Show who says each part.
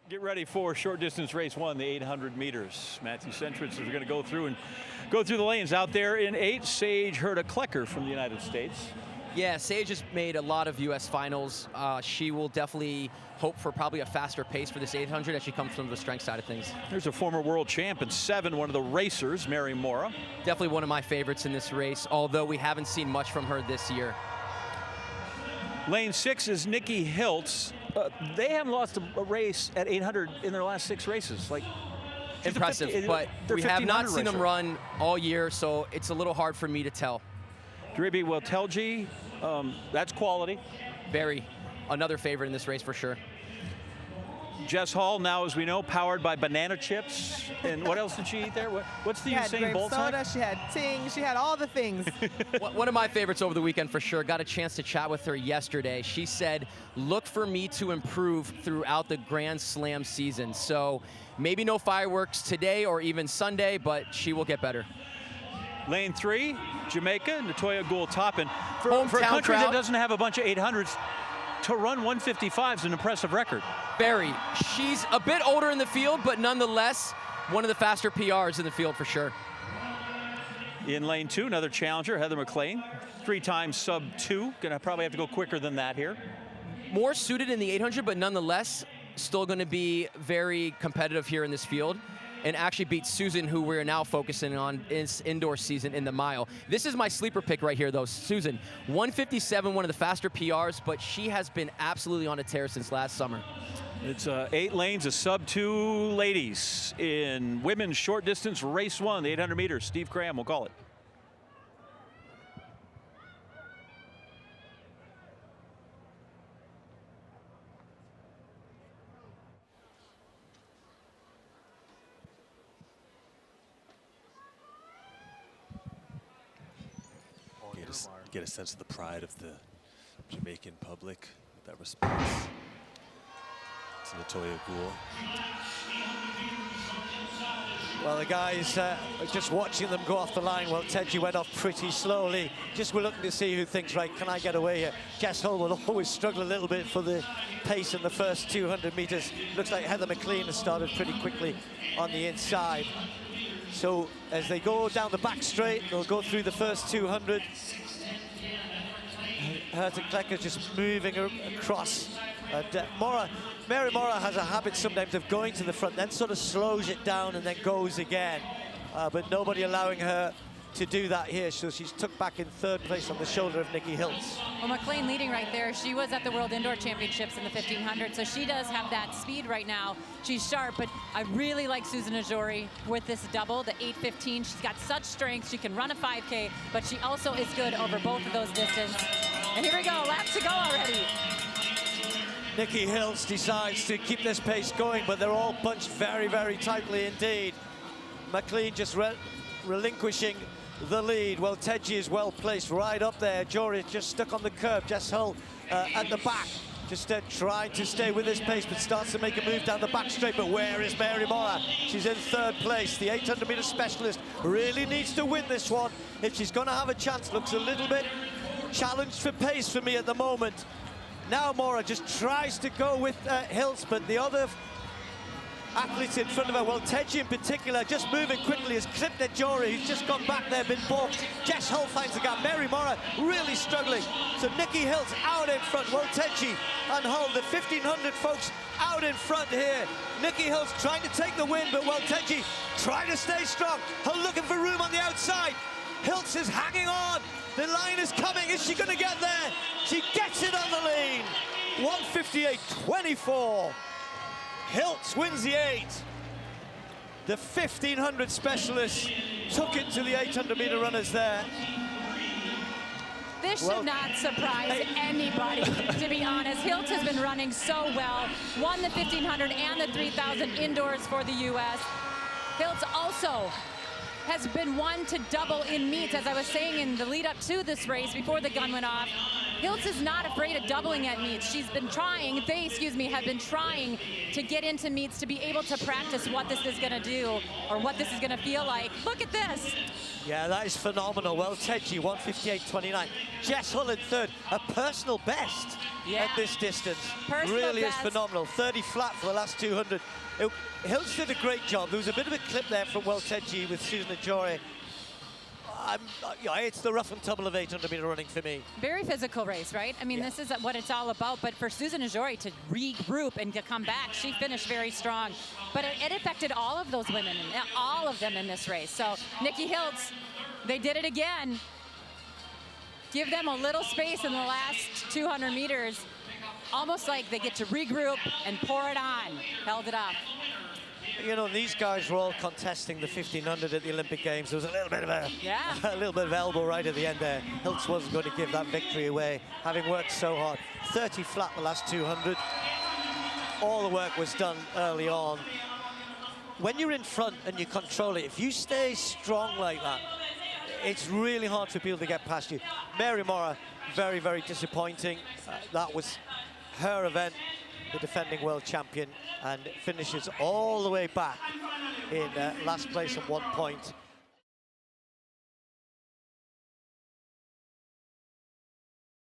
Speaker 1: Get ready for short distance race 1, the 800 meters. Matthew Centrich is going to go through the lanes out there in 8. Sage Herta-Klecker from the United States.
Speaker 2: Yeah, Sage has made a lot of U.S. finals. She will definitely hope for probably a faster pace for this 800 as she comes from the strength side of things.
Speaker 1: There's a former world champ in 7, one of the racers, Mary Mora.
Speaker 2: Definitely one of my favorites in this race, although we haven't seen much from her this year.
Speaker 1: Lane 6 is Nikki Hiltz. They haven't lost a race at 800 in their last 6 races. Like,
Speaker 2: impressive, but we have not seen them run all year, so it's a little hard for me to tell.
Speaker 1: Dribi Weltelji, that's quality.
Speaker 2: Very. Another favorite in this race for sure.
Speaker 1: Jess Hall, now as we know, powered by banana chips. And what else did she eat there? What's the Usain Bolt
Speaker 3: soda, she had ting, she had all the things.
Speaker 2: One of my favorites over the weekend for sure. Got a chance to chat with her yesterday. She said, look for me to improve throughout the Grand Slam season. So maybe no fireworks today or even Sunday, but she will get better.
Speaker 1: Lane 3, Jamaica, Natoya Gould-Toppin. For a country
Speaker 2: crowd
Speaker 1: that doesn't have a bunch of 800s, to run 155 is an impressive record.
Speaker 2: Very. She's a bit older in the field, but nonetheless, one of the faster PRs in the field for sure.
Speaker 1: In lane 2, another challenger, Heather McLean. 3 times sub 2. Gonna probably have to go quicker than that here.
Speaker 2: More suited in the 800, but nonetheless, still gonna be very competitive here in this field. And actually beat Susan, who we're now focusing on is indoor season in the mile. This is my sleeper pick right here, though. Susan, 157, one of the faster PRs, but she has been absolutely on a tear since last summer.
Speaker 1: It's 8 lanes of sub 2 ladies in women's short distance race 1, the 800 meters. Steve Cram will call it.
Speaker 4: Get a sense of the pride of the Jamaican public, that response to Natoya Gould.
Speaker 5: Well, the guys just watching them go off the line. Well, Tedji went off pretty slowly. Just we're looking to see who thinks, right, can I get away here? Jess Hull will always struggle a little bit for the pace in the first 200 meters. Looks like Heather McLean has started pretty quickly on the inside. So as they go down the back straight, they'll go through the first 200. Herta-Klecker just moving across. Mary Mora has a habit sometimes of going to the front, then sort of slows it down and then goes again. But nobody allowing her to do that here, so she's took back in 3rd place on the shoulder of Nikki Hiltz.
Speaker 6: Well, McLean leading right there. She was at the World Indoor Championships in the 1500, so she does have that speed right now. She's sharp, but I really like Susan Ajori with this double, the 8:15. She's got such strength. She can run a 5K, but she also is good over both of those distances. And here we go, lap to go already.
Speaker 5: Nikki Hiltz decides to keep this pace going, but they're all bunched very, very tightly indeed. McLean just relinquishing the lead. Well, Tedji is well placed right up there. Jory just stuck on the curb. Jess Hull at the back, just trying to stay with this pace, but starts to make a move down the back straight. But where is Mary Mora? She's in 3rd place. The 800-meter specialist really needs to win this one if she's going to have a chance. Looks a little bit challenged for pace for me at the moment. Now Mora just tries to go with Hiltz, but the other athletes in front of her, well, Tedji in particular, just moving quickly, has clipped at Jory, who's just gone back there, been balked. Jess Hull finds the gap. Mary Mora really struggling. So Nikki Hiltz out in front. Well, Tedji and Hull, the 1500 folks out in front here. Nikki Hiltz trying to take the win, but well, Tedji trying to stay strong. Hull looking for room on the outside. Hiltz is hanging on. The line is coming. Is she going to get there? She gets it on the lean. 158.24. Hiltz wins the 8. The 1500 specialist took it to the 800-meter runners there.
Speaker 6: This should not surprise anybody, to be honest. Hiltz has been running so well. Won the 1500 and the 3000 indoors for the U.S. Hiltz also has been one to double in meets, as I was saying in the lead up to this race before the gun went off. Hiltz is not afraid of doubling at meets. She's been trying, they, have been trying to get into meets to be able to practice what this is gonna do or what this is gonna feel like. Look at this.
Speaker 5: Yeah, that is phenomenal. Well, Tedji, 158.29. Jess Hull in third, a personal best at this distance.
Speaker 6: Personal
Speaker 5: really
Speaker 6: best.
Speaker 5: is phenomenal. 30 flat for the last 200. Hiltz did a great job. There was a bit of a clip there from Well Tedji with Susan Ajori. It's the rough and tumble of 800-meter running for me.
Speaker 6: Very physical race, right? I mean, this is what it's all about. But for Susan Ajori to regroup and to come back, she finished very strong. But it affected all of those women, all of them in this race. So Nikki Hiltz, they did it again. Give them a little space in the last 200 meters. Almost like they get to regroup and pour it on. Held it up.
Speaker 5: You know, these guys were all contesting the 1500 at the Olympic Games. There was a little bit of a little bit of elbow right at the end there. Hiltz wasn't going to give that victory away, having worked so hard. 30 flat the last 200. All the work was done early on. When you're in front and you control it, if you stay strong like that, it's really hard for people to get past you. Mary Mora, very, very disappointing. That was her event, the defending world champion, and finishes all the way back in last place at 1 point.